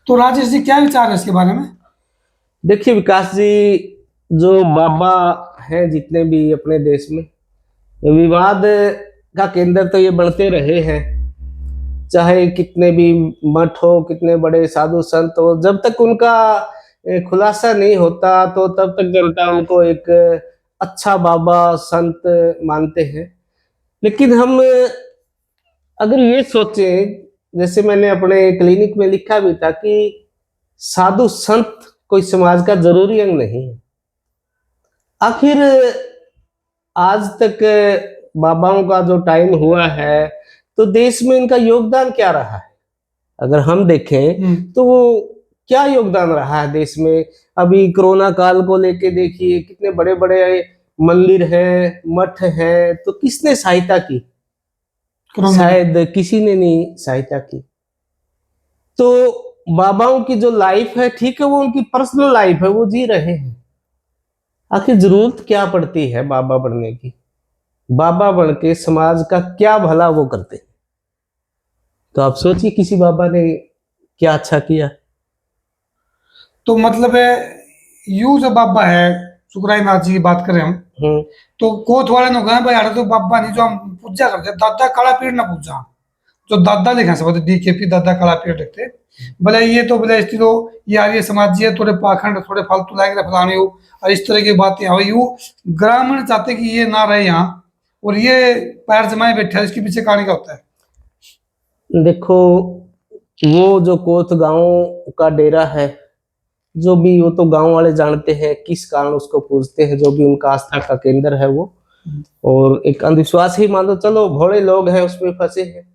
तो राजेश जी क्या विचार है इसके बारे में? देखिए विकास जी, जो बाबा हैं जितने भी अपने देश में, विवाद का केंद्र तो ये बनते रहे हैं। चाहे कितने भी मठ हो, कितने बड़े साधु संत हो, जब तक उनका खुलासा नहीं होता तो तब तक जनता उनको एक अच्छा बाबा संत मानते हैं। लेकिन हम अगर ये सोचें, जैसे मैंने अपने क्लिनिक में लिखा भी था कि साधु संत कोई समाज का जरूरी अंग नहीं है। आखिर आज तक बाबाओं का जो टाइम हुआ है, तो देश में इनका योगदान क्या रहा है? अगर हम देखें तो वो क्या योगदान रहा है देश में। अभी कोरोना काल को लेके देखिए, कितने बड़े बड़े मंदिर हैं, मठ हैं, तो किसने सहायता की? शायद किसी ने नहीं सहायता की। तो बाबाओं की जो लाइफ है, ठीक है, वो उनकी पर्सनल लाइफ है, वो जी रहे हैं। आखिर जरूरत क्या पड़ती है बाबा बनने की? बाबा बन के समाज का क्या भला वो करते हैं? तो आप सोचिए, किसी बाबा ने क्या अच्छा किया? तो मतलब यू जो बाबा है, सुखराय नाथ जी की बात करें हम, तो कोतवाले ने कहा भाई यार तो बाबा नहीं जो हम पूजा करते दादा काला पीर ना पूजा, जो दादा लिखा सब डीकेपी दादा काला पीर लिखते भले ये तो भले इसकी तो ये आर्य समाजी है, थोड़े पाखंड थोड़े फालतू लायक फलाने हो और इस तरह की बातें हो यू ग्रामीण चाहते कि ये ना रहे यहाँ और ये पैर जमाए बैठे है, इसके पीछे कहानी का होता है। देखो, वो जो कोत गांव का डेरा है, जो भी, वो तो गांव वाले जानते हैं किस कारण उसको पूजते हैं, जो भी उनका आस्था का केंद्र है वो। और एक अंधविश्वास ही मान लो, चलो भोले लोग हैं उसमें फंसे हैं।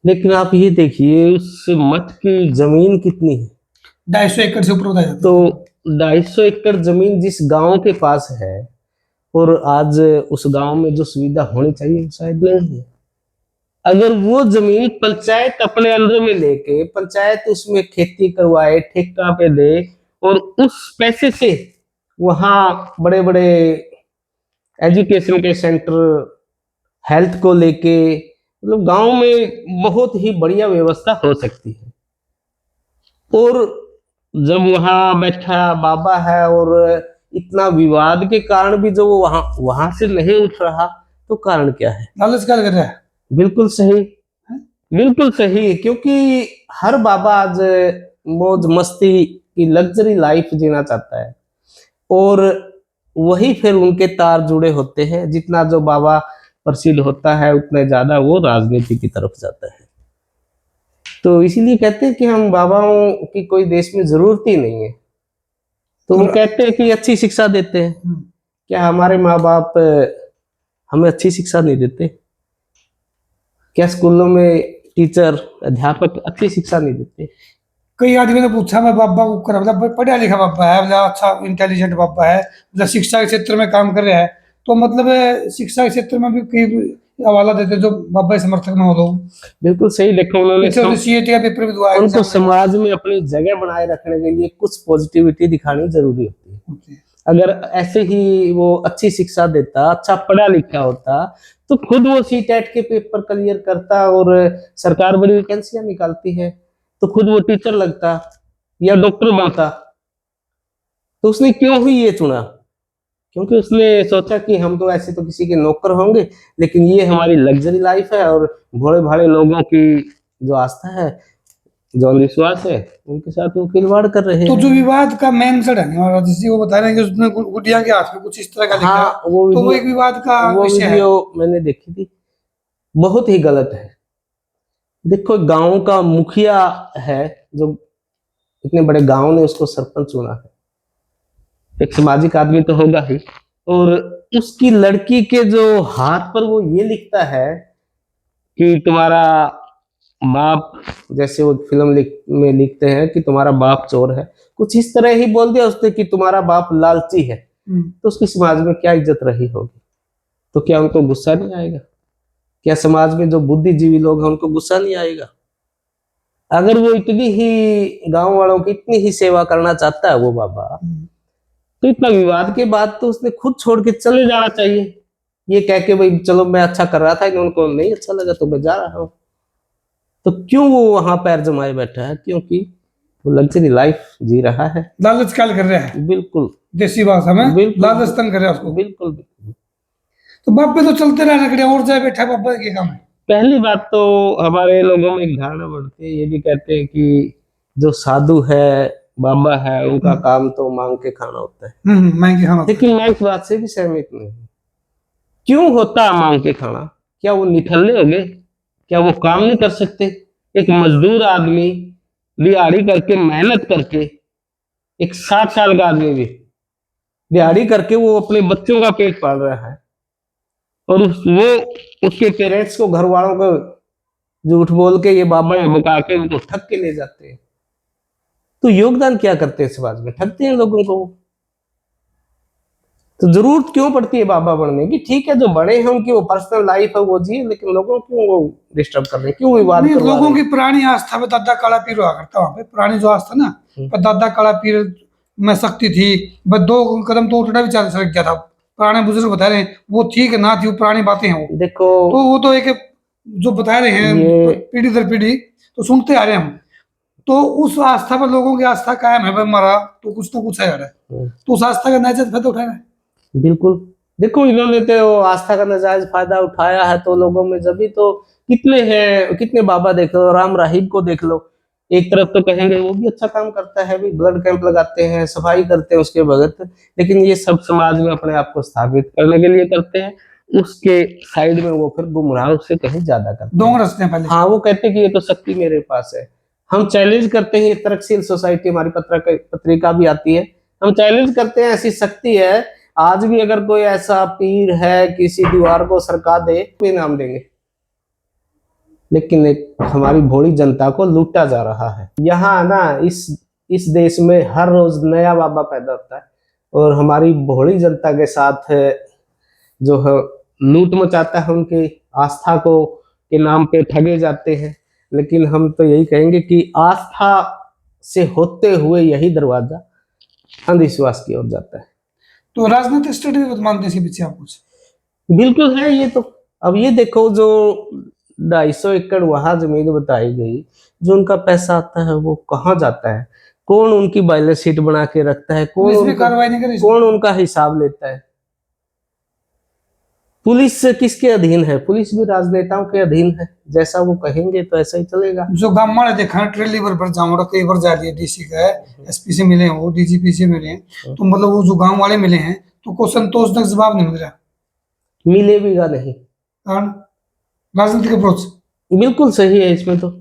लेकिन आप ये देखिए, उस मठ की जमीन कितनी है? 250 एकड़ से ऊपर बताया जाता है। तो 250 एकड़ जमीन जिस गांव के पास है, और आज उस गांव में जो सुविधा होनी चाहिए शायद नहीं है। अगर वो जमीन पंचायत अपने अंदर में लेके, पंचायत उसमें खेती करवाए, ठेका पे दे, और उस पैसे से वहाँ बड़े बड़े एजुकेशन के सेंटर, हेल्थ को लेके, मतलब गांव में बहुत ही बढ़िया व्यवस्था हो सकती है। और जब वहां बैठा बाबा है और इतना विवाद के कारण भी जो वो वहां से नहीं उठ रहा, तो कारण क्या है? लालच क्या कर रहा है? बिल्कुल सही, बिल्कुल सही। क्योंकि हर बाबा आज मौज मस्ती की लग्जरी लाइफ जीना चाहता है, और वही फिर उनके तार जुड़े होते हैं। जितना जो बाबा प्रसिद्ध होता है, उतना ज्यादा वो राजनीति की तरफ जाता है। तो इसीलिए कहते हैं कि हम बाबाओं की कोई देश में जरूरत ही नहीं है। तो वो कहते हैं कि अच्छी शिक्षा देते हैं। क्या हमारे माँ बाप हमें अच्छी शिक्षा नहीं देते? क्या स्कूलों में टीचर, अध्यापक अच्छी शिक्षा नहीं देते? कई आदमी ने पूछा, मैं बाबा को कर मतलब पढ़ा लिखा बाबा है, मतलब अच्छा इंटेलिजेंट बाबा है, मतलब शिक्षा के क्षेत्र में काम कर रहा है, तो मतलब शिक्षा के क्षेत्र में भी कई हवाला देते जो बाबा के समर्थक में हो लोग। बिल्कुल सही। देखो, उन्होंने सीएटी का पेपर भी दुआ उनको समाज में अपनी जगह बनाए रखने के लिए कुछ पॉजिटिविटी दिखानी जरूरी होती है। अगर ऐसे ही वो अच्छी शिक्षा देता, अच्छा पढ़ा लिखा होता, तो खुद वो सीटेट के पेपर क्लियर करता, और सरकार बड़ी वैकेंसियां निकालती है, तो खुद वो टीचर लगता या डॉक्टर बनता। तो उसने क्यों ही ये चुना? क्योंकि उसने सोचा कि हम तो ऐसे तो किसी के नौकर होंगे, लेकिन ये हमारी लग्जरी लाइफ है, और भोले भाले लोगों की जो आस्था है, जो अंधविश्वास है, उनके साथ वो खिलवाड़ कर रहे तो हैं। जो विवाद का मेन सड़ है और जिससे वो बता रहे हैं कि उसने गुड़िया के हाथ में कुछ इस तरह का लिखा है, तो वो एक विवाद का विषय है। वीडियो मैंने देखी थी, बहुत ही गलत है। देखो, गांव का मुखिया है, जो इतने बड़े गांव ने उसको सरपंच चुना है, एक सामाजिक आदमी तो होगा ही, और उसकी लड़की के जो हाथ पर वो ये लिखता है कि तुम्हारा बाप, जैसे वो फिल्म में लिखते हैं कि तुम्हारा बाप चोर है, कुछ इस तरह ही बोल दिया उसने कि तुम्हारा बाप लालची है। तो उसकी समाज में क्या इज्जत रही होगी? तो क्या उनको गुस्सा नहीं आएगा? क्या समाज में जो बुद्धिजीवी लोग हैं उनको गुस्सा नहीं आएगा? अगर वो इतनी ही गांव वालों की इतनी ही सेवा करना चाहता है वो बाबा, तो इतना विवाद के बाद तो उसने खुद छोड़ के चले जाना चाहिए, ये कह के भाई चलो मैं अच्छा कर रहा था, इनको नहीं अच्छा लगा तो मैं जा रहा हूं। तो क्यों वो वहां पैर जमाए बैठा है? क्योंकि वो लग्जरी लाइफ जी रहा है। लालच काल कर रहा है, बिल्कुल देसी भाषा में बिल्कुल। लालच तंग कर रहा है उसको। बिल्कुल बिल्कुल। तो बाबे तो चलते रहना कड़िया और जाए बैठा बाबा के काम है। पहली बात तो हमारे लोगों में एक धारणा बढ़ती है, ये भी कहते हैं कि जो साधु है, बाबा है, उनका काम तो मांग के खाना होता है। महंगी खाना होता है। लेकिन मैं इस बात से भी सहमत नहीं हूँ। क्यों होता है मांग के खाना? क्या वो निठल्ले हो गए? क्या वो काम नहीं कर सकते? एक मजदूर आदमी दिहाड़ी करके, मेहनत करके, एक 60 साल का आदमी भी दिहाड़ी करके वो अपने बच्चों का पेट पाल रहा है, और वो उसके पेरेंट्स को, घर वालों को झूठ बोल के, ये बाबा है बका के उनको ठग के ले जाते हैं। तो योगदान क्या करते हैं समाज में? ठगते हैं लोगों को। तो जरूरत क्यों पड़ती है बाबा बनने की? ठीक है, जो बड़े हैं उनकी वो पर्सनल लाइफ है, वो जिए, लेकिन लोगों क्यों वो डिस्टर्ब कर रहे हैं? क्यों विवाद नहीं, करवा लोगों रहे की पुरानी आस्था में दादा काला पीर हुआ करता वहां पे, पुरानी जो आस्था ना, पर दादा काला पीर में शक्ति थी, बस 2 कदम तो उठना भी चल सक गया था। पुराने बुजुर्ग बता रहे हैं, वो ठीक ना थी, वो पुरानी बातें हैं। वो देखो, तो वो तो एक जो बता रहे हैं ये पीढ़ी दर पीढ़ी, तो सुनते आ रहे हैं हम। तो उस आस्था पर लोगों की आस्था कायम है, भाई मरा तो कुछ तो कुछ है यार। तो उस आस्था का नाजायज फायदा उठाना है। बिल्कुल। देखो, इन्होंने तो आस्था का नाजायज फायदा उठाया है, तो लोगों में जब भी तो कितने हैं, कितने बाबा देख लो, राम राहिब को देख लो। एक तरफ तो कहेंगे वो भी अच्छा काम करता है, भी ब्लड कैंप लगाते हैं, सफाई करते हैं उसके भगत, लेकिन ये सब समाज में अपने आप को स्थापित करने के लिए करते हैं। उसके साइड में वो फिर गुमराह से कहीं ज्यादा करते हैं। दोंग रचते हैं पहले। हाँ, वो कहते हैं कि ये तो शक्ति मेरे पास है। हम चैलेंज करते हैं, तर्कशील सोसाइटी हमारी पत्रिका भी आती है, हम चैलेंज करते हैं, ऐसी शक्ति है, आज भी अगर कोई ऐसा पीर है किसी दीवार को सरका दे तो इनाम देंगे। लेकिन एक हमारी भोली जनता को लूटा जा रहा है। यहाँ ना इस देश में हर रोज नया बाबा पैदा होता है, और हमारी भोली जनता के साथ जो है लूट मचाता है, उनकी आस्था को के नाम पे ठगे जाते हैं। लेकिन हम तो यही कहेंगे कि आस्था से होते हुए यही दरवाजा अंधविश्वास की ओर जाता है। तो राजनीतिक स्टडी भी मानते हैं इसके पीछे आप कुछ? बिल्कुल है ये तो। अब ये देखो, जो 250 एकड़ वहां जमीन बताई गई, जो उनका पैसा आता है वो कहाँ जाता है? कौन उनकी बैलेंस शीट बना के रखता है? कार्रवाई नहीं करी? कौन उनका हिसाब लेता है? पुलिस किसके अधीन है? पुलिस भी राजनेताओं के अधीन है। जैसा वो कहेंगे तो ऐसा ही चलेगा। जो गांव में देखा ट्रेली पर जाऊंगा, कई बार जा रही है, डीसी का है, एसपी से मिले हो, डीजीपी से मिले हैं, तो मतलब वो जो गांव वाले मिले हैं तो को संतोषजनक जवाब नहीं मिल रहा। मिलेगा नहीं। कारण राजनीतिक अप्रोच बिल्कुल सही है इसमें तो।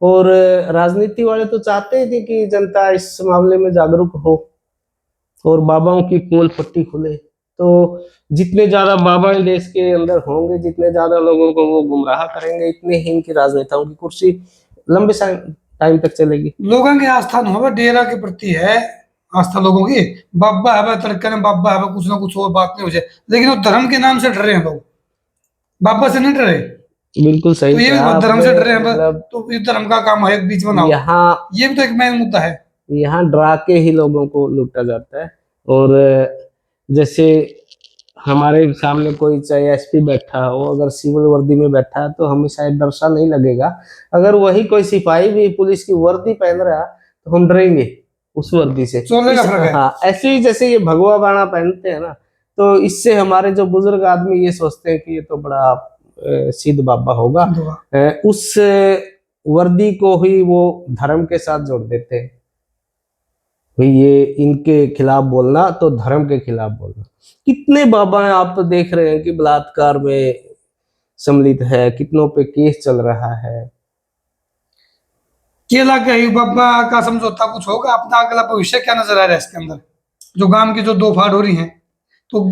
और राजनीति वाले तो चाहते थे कि जनता इस मामले में जागरूक हो और बाबाओं की पोल पट्टी खुले। तो जितने ज्यादा बाबा देश के अंदर होंगे, जितने ज्यादा लोगों को वो गुमराह करेंगे, इतने ही इनकी राजनेताओं की कुर्सी लंबे टाइम तक चलेगी। लोगों की आस्था न हो, डेरा के प्रति है आस्था लोगों की। बाबा है तड़के में, बाबा है कुछ ना कुछ और बात नहीं हो जाए, लेकिन वो धर्म के नाम से डर रहे हैं लोग, बाबा से नहीं डरे। बिल्कुल सही। तो ये भी धर्म से डर रहे हैं, मतलब तो ये धर्म का काम है बीच में ना हो। यहाँ ये भी तो एक मेन मुद्दा है। यहाँ डरा के ही लोगों को लूटा जाता है। और जैसे हमारे सामने कोई चाहे एसपी बैठा हो, अगर सिविल वर्दी में बैठा है तो हमें शायद डर सा नहीं लगेगा। अगर वही कोई सिपाही भी पुलिस की वर्दी पहन रहा तो हम डरेंगे उस वर्दी से। हाँ, ऐसे ही जैसे ये भगवा बाणा पहनते हैं ना, तो इससे हमारे जो बुजुर्ग आदमी ये सोचते हैं कि ये तो बड़ा सिद्ध बाबा होगा, उस वर्दी को ही वो धर्म के साथ जोड़ देते हैं। ये इनके खिलाफ बोलना तो धर्म के खिलाफ बोलना। कितने बाबा हैं आप तो देख रहे हैं कि बलात्कार में सम्मिलित है, कितनों पे केस चल रहा है। केला के बाबा का समझौता कुछ होगा? अपना अगला भविष्य क्या नजर आ रहा है इसके अंदर, जो गांव की जो 2 फाड़ हो रही हैं? तो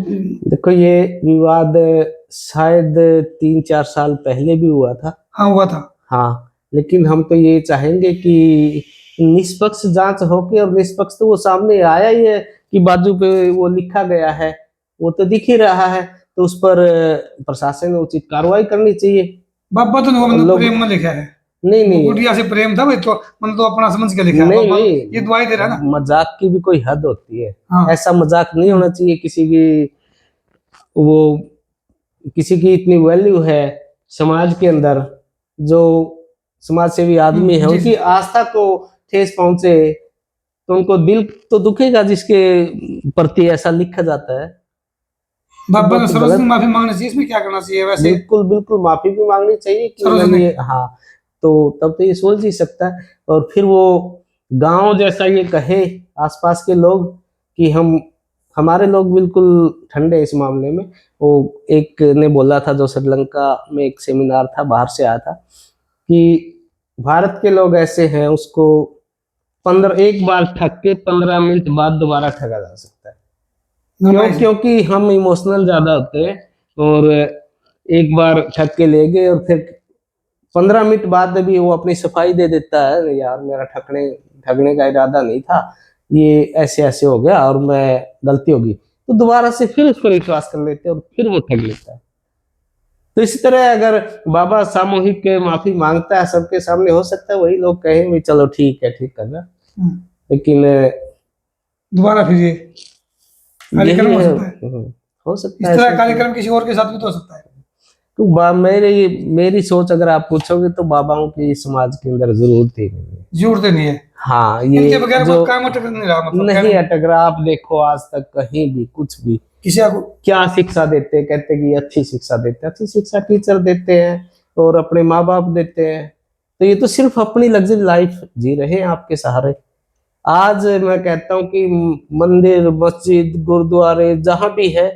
देखो, ये विवाद शायद 3-4 साल पहले भी हुआ था। हाँ, हुआ था। हाँ, लेकिन हम तो ये चाहेंगे कि निष्पक्ष जांच होके, और निष्पक्ष तो वो सामने आया ही है कि बाजू पे वो लिखा गया है, वो तो दिख ही रहा है, तो उस पर प्रशासन ने उचित कार्रवाई करनी चाहिए। बाबा तो प्रेम में लिखा है। नहीं, गुड़िया से प्रेम था भाई, तो मतलब तो अपना समझ के लिखा है। नहीं, ये दुआई दे रहा है ना। मजाक की भी कोई हद होती है। हाँ। ऐसा मजाक नहीं होना चाहिए किसी की। वो किसी की इतनी वैल्यू है समाज के अंदर, जो समाज सेवी आदमी है, उनकी आस्था को ठेस पहुंचे तो उनको दिल तो दुखेगा जिसके प्रति ऐसा लिखा जाता है। बाबा ने बहुत सर्वजनिक गलत। माफी मांगनी चाहिए, इसमें क्या करना चाहिए वैसे? बिल्कुल बिल्कुल माफी भी मांगनी चाहिए कि मैंने सर्वजनिक। हाँ, तो तब तो ये सुलझ ही सकता है। और फिर वो गांव जैसा ये कहे आसपास के लोग कि हमारे लोग बिल्कुल ठंडे इस मामले में। वो एक ने बोला था, जो श्रीलंका में एक सेमिनार था, बाहर से आया था, कि भारत के लोग ऐसे हैं, उसको 15 एक बार ठग के 15 मिनट बाद दोबारा ठगा जा सकता है। क्योंकि हम इमोशनल ज्यादा होते हैं, और एक बार ठग के ले गए और फिर 15 मिनट बाद भी वो अपनी सफाई दे देता है, यार मेरा ठगने का इरादा नहीं था, ये ऐसे ऐसे हो गया और मैं गलती होगी, तो दोबारा से फिर उस पर विश्वास कर लेते हैं और फिर वो ठग लेता है। तो इसी तरह अगर बाबा सामूहिक माफी मांगता है सबके सामने, हो सकता है वही लोग कहें भी चलो ठीक है, ठीक कर रहा, लेकिन दोबारा फिर ये कार्यक्रम हो सकता है। हो इस सकता है तरह ऐसा। कार्यक्रम किसी और के साथ भी तो हो सकता है। तो मेरी सोच अगर आप पूछोगे तो बाबाओं की समाज के अंदर जरूरत ही नहीं है। जरूरत नहीं है। हाँ, इनके ये बगैर जो कोई काम अटक नहीं रहा, मतलब नहीं अटक रहा। आप देखो आज तक कहीं भी कुछ भी किसी को क्या शिक्षा देते हैं, कहते हैं कि अच्छी शिक्षा देते हैं। अच्छी शिक्षा टीचर देते हैं और अपने माँ बाप देते हैं, तो ये तो सिर्फ अपनी लग्जरी लाइफ जी रहे हैं आपके सहारे। आज मैं कहता हूँ कि मंदिर, मस्जिद, गुरुद्वारे, जहां भी है,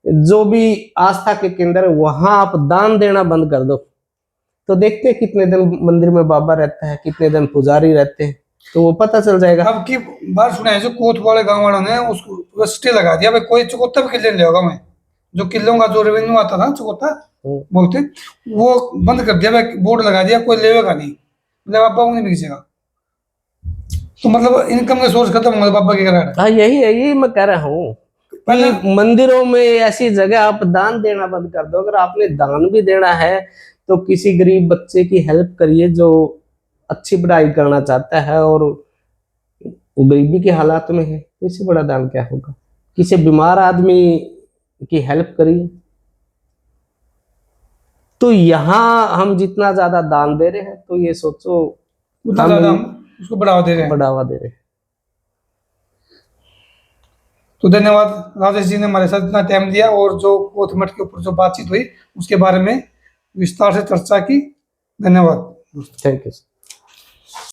जो भी आस्था के केंद्र है, वहां आप दान देना बंद कर दो, तो देखते हैं कितने दिन मंदिर में बाबा रहता है, कितने दिन पुजारी रहते हैं, तो वो पता चल जाएगा। अब की बार सुना है, जो कोत वाले गांव वालों ने उसको स्टे लगा दिया भाई, कोई चुकौता भी किले ले होगा। मैं जो किलों का जो रेवेन्यू आता था चुकौता बोलते, वो बंद कर दिया भाई, बोर्ड लगा दिया, कोई लेवेगा नहीं, मतलब बाबा को नहीं बेचेगा। तो मतलब इनकम का सोर्स खत्म हो गया बाबा के कारण। हाँ, यही मैं कह रहा हूँ कि मंदिरों में ऐसी जगह आप दान देना बंद कर दो। अगर आपने दान भी देना है तो किसी गरीब बच्चे की हेल्प करिए जो अच्छी पढ़ाई करना चाहता है और वो गरीबी के हालात में है, तो इससे बड़ा दान क्या होगा। किसी बीमार आदमी की हेल्प करिए। तो यहाँ हम जितना ज्यादा दान दे रहे हैं, तो ये सोचो उतना ज्यादा हम उसको बढ़ावा दे रहे हैं। बढ़ावा दे रहे हैं। तो धन्यवाद राजेश जी ने हमारे साथ इतना टाइम दिया, और जो कोथ मठ के ऊपर जो बातचीत हुई उसके बारे में विस्तार से चर्चा की। धन्यवाद। Thank you.